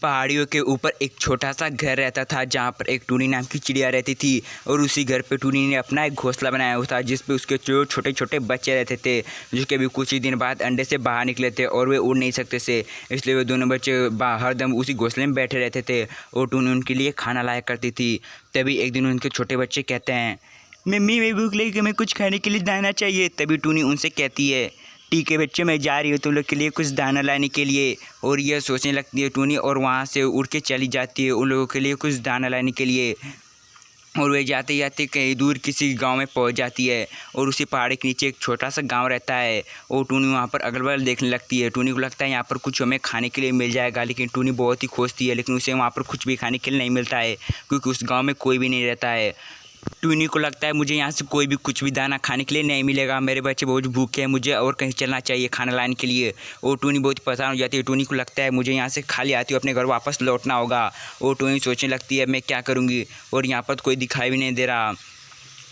पहाड़ियों के ऊपर एक छोटा सा घर रहता था जहाँ पर एक टूनी नाम की चिड़िया रहती थी। और उसी घर पे टूनी ने अपना एक घोंसला बनाया हुआ था जिस पे उसके छोटे छोटे बच्चे रहते थे, जो कि अभी कुछ ही दिन बाद अंडे से बाहर निकले थे और वे उड़ नहीं सकते थे। इसलिए वे दोनों बच्चे हर दम उसी घोंसले में बैठे रहते थे और टूनी उनके लिए खाना लाया करती थी। तभी एक दिन उनके छोटे बच्चे कहते हैं, मम्मी मैं भूख लगी, हमें कुछ खाने के लिए दाना चाहिए। तभी टूनी उनसे कहती है, ठीक है बच्चे, मैं जा रही हूँ तुम लोग के लिए कुछ दाना लाने के लिए। और यह सोचने लगती है टूनी और वहाँ से उड़ के चली जाती है उन लोगों के लिए कुछ दाना लाने के लिए। और वे जाते जाते कहीं दूर किसी गांव में पहुंच जाती है और उसी पहाड़ी के नीचे एक छोटा सा गांव रहता है। और टूनी वहां पर अगल बगल देखने लगती है। टूनी को लगता है यहाँ पर कुछ हमें खाने के लिए मिल जाएगा, लेकिन टूनी बहुत ही खोजती है लेकिन उसे वहाँ पर कुछ भी खाने के लिए नहीं मिलता है क्योंकि उस गाँव में कोई भी नहीं रहता है। टूनी को लगता है मुझे यहाँ से कोई भी कुछ भी दाना खाने के लिए नहीं मिलेगा, मेरे बच्चे बहुत भूखे हैं, मुझे और कहीं चलना चाहिए खाना लाने के लिए। और टूनी बहुत परेशान हो जाती है। टूनी को लगता है मुझे यहाँ से खाली आती हूँ, अपने घर वापस लौटना होगा। और टूनी सोचने लगती है मैं क्या करूँगी, और यहाँ पर कोई दिखाई भी नहीं दे रहा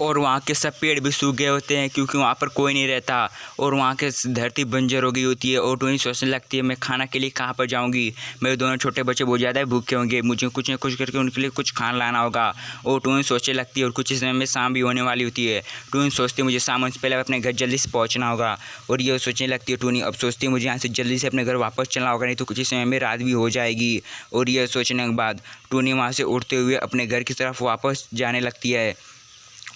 और वहाँ के सब पेड़ भी सूख गए होते हैं क्योंकि वहाँ पर कोई नहीं रहता और वहाँ के धरती बंजर हो गई होती है। और टूनी सोचने लगती है मैं खाना के लिए कहाँ पर जाऊँगी, मेरे दोनों छोटे बच्चे बहुत ज़्यादा भूखे होंगे, मुझे कुछ न कुछ करके उनके लिए कुछ खाना लाना होगा। और टूनी सोचने लगती है और कुछ समय में शाम भी होने वाली होती है। टूनी सोचती है मुझे शाम होने से पहले अपने घर जल्दी से पहुँचना होगा। और ये सोचने लगती है टूनी, अब सोचती है मुझे यहाँ से जल्दी से अपने घर वापस चलना होगा, नहीं तो कुछ ही समय में रात भी हो जाएगी। और यह सोचने के बाद टूनी वहाँ से उड़ते हुए अपने घर की तरफ वापस जाने लगती है।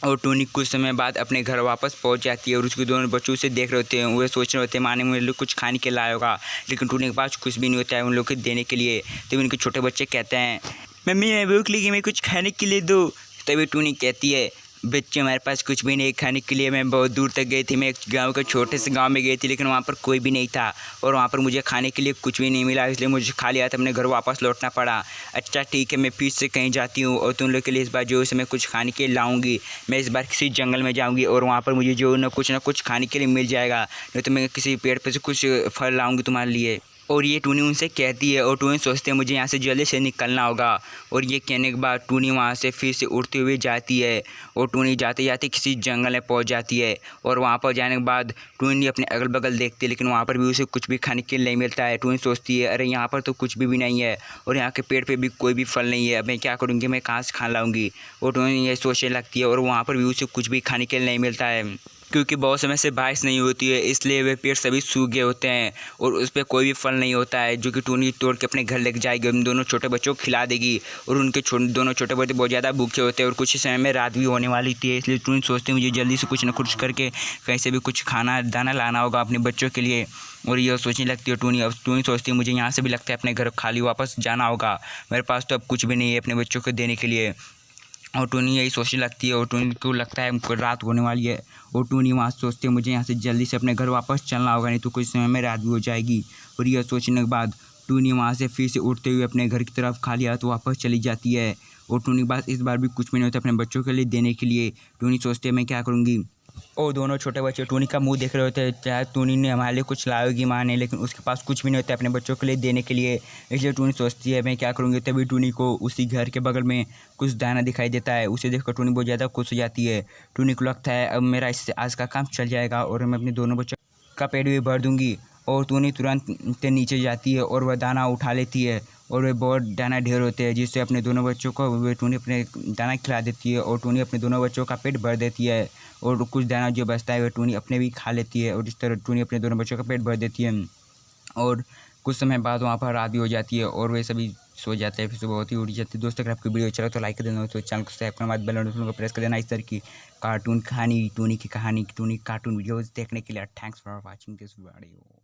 और टूनी कुछ समय बाद अपने घर वापस पहुंच जाती है और उसके दोनों बच्चों से देख रहे होते हैं। वे सोच रहे होते हैं माने मुझे लोग कुछ खाने के लाया होगा, लेकिन टूनी के पास कुछ भी नहीं होता है उन लोग को देने के लिए। तभी उनके छोटे बच्चे कहते हैं, मम्मी मैं भूख लगी, मैं कुछ खाने के लिए दो। तभी टूनी कहती है, बच्चे हमारे पास कुछ भी नहीं खाने के लिए, मैं बहुत दूर तक गई थी, मैं एक गांव के छोटे से गांव में गई थी लेकिन वहाँ पर कोई भी नहीं था और वहाँ पर मुझे खाने के लिए कुछ भी नहीं मिला, इसलिए मुझे खाली हाथ अपने घर वापस लौटना पड़ा। अच्छा ठीक है, मैं फिर से कहीं जाती हूँ और तुम लोग के लिए इस बार जो है मैं कुछ खाने के लिए लाऊंगी। मैं इस बार किसी जंगल में जाऊँगी और वहाँ पर मुझे जो न कुछ खाने के लिए मिल जाएगा, नहीं तो मैं किसी पेड़ पर से कुछ फल लाऊँगी तुम्हारे लिए। और ये टूनी उनसे कहती है और टूनी सोचते हैं मुझे यहाँ से जल्दी से निकलना होगा। और ये कहने के बाद टूनी वहाँ से फिर से उड़ते हुए जाती है और टूनी जाते जाते किसी जंगल में पहुँच जाती है। और वहाँ पर जाने के बाद टूनी अपने अगल बगल देखती है लेकिन वहाँ पर भी उसे कुछ भी खाने के लिए नहीं मिलता है। टूनी सोचती है अरे यहाँ पर तो कुछ भी नहीं है और यहाँ के पेड़ पे भी कोई भी फल नहीं है, अब मैं क्या करूँगी, मैं कहाँ से खाना लाऊँगी। और टूनी ये सोचने लगती है और वहाँ पर भी उसे कुछ भी खाने के लिए नहीं मिलता है क्योंकि बहुत समय से बारिश नहीं होती है, इसलिए वे पेड़ सभी सूख गए होते हैं और उस पर कोई भी फल नहीं होता है जो कि टूनी तोड़ के अपने घर लेके जाएगी, उन दोनों छोटे बच्चों को खिला देगी। और उनके दोनों छोटे बच्चे बहुत ज़्यादा भूखे होते हैं और कुछ ही समय में रात भी होने वाली थी, इसलिए टूनी सोचती है मुझे जल्दी से कुछ न कुछ करके कहीं से भी कुछ खाना दाना लाना होगा अपने बच्चों के लिए। और यह सोचने लगती है टूनी। अब टूनी सोचती है मुझे यहाँ से भी लगता है अपने घर खाली वापस जाना होगा, मेरे पास तो अब कुछ भी नहीं है अपने बच्चों को देने के लिए। और टूनी यही सोचने लगती है और टूनी को लगता है रात होने वाली है और टूनी वहाँ सोचती है मुझे यहाँ से जल्दी से अपने घर वापस चलना होगा, नहीं तो कुछ समय में रात भी हो जाएगी। और यह सोचने के बाद टूनी वहाँ से फिर से उड़ते हुए अपने घर की तरफ खाली हाथ वापस चली जाती है। और टूनी के पास इस बार भी कुछ भी नहीं होता अपने बच्चों के लिए देने के लिए। टूनी सोचती है मैं क्या करूँगी। और दोनों छोटे बच्चे टूनी का मुंह देख रहे होते हैं, चाहे टूनी ने हमारे लिए कुछ लाएगी माँ ने, लेकिन उसके पास कुछ भी नहीं होता है अपने बच्चों के लिए देने के लिए। इसलिए टूनी सोचती है मैं क्या करूँगी। तभी टूनी को उसी घर के बगल में कुछ दाना दिखाई देता है, उसे देखकर टूनी बहुत ज़्यादा खुश हो जाती है। टूनी को लगता है अब मेरा इससे आज का काम चल जाएगा और मैं अपने दोनों बच्चों का पेट भी भर दूँगी। और टूनी तुरंत नीचे जाती है और वह दाना उठा लेती है और वे बहुत दाना ढेर होते हैं जिससे अपने दोनों बच्चों को वे टूनी अपने दाना खिला देती है और टूनी अपने दोनों बच्चों का पेट भर देती है। और कुछ दाना जो बचता है वह टूनी अपने भी खा लेती है और इस तरह टूनी अपने दोनों बच्चों का पेट भर देती है। और कुछ समय बाद वहाँ पर रात भी हो जाती है और वे सभी सो जाते हैं, फिर सुबह होती उठ जाती है। दोस्तों अगर आपकी वीडियो चलो तो लाइक कर देना, तो चैनल को सब्सक्राइब करने बाद बेल नोटिफिकेशन को प्रेस कर देना। इस तरह की कार्टून कहानी, टूनी की कार्टून वीडियोज़ देखने के लिए। Thanks for watching this video.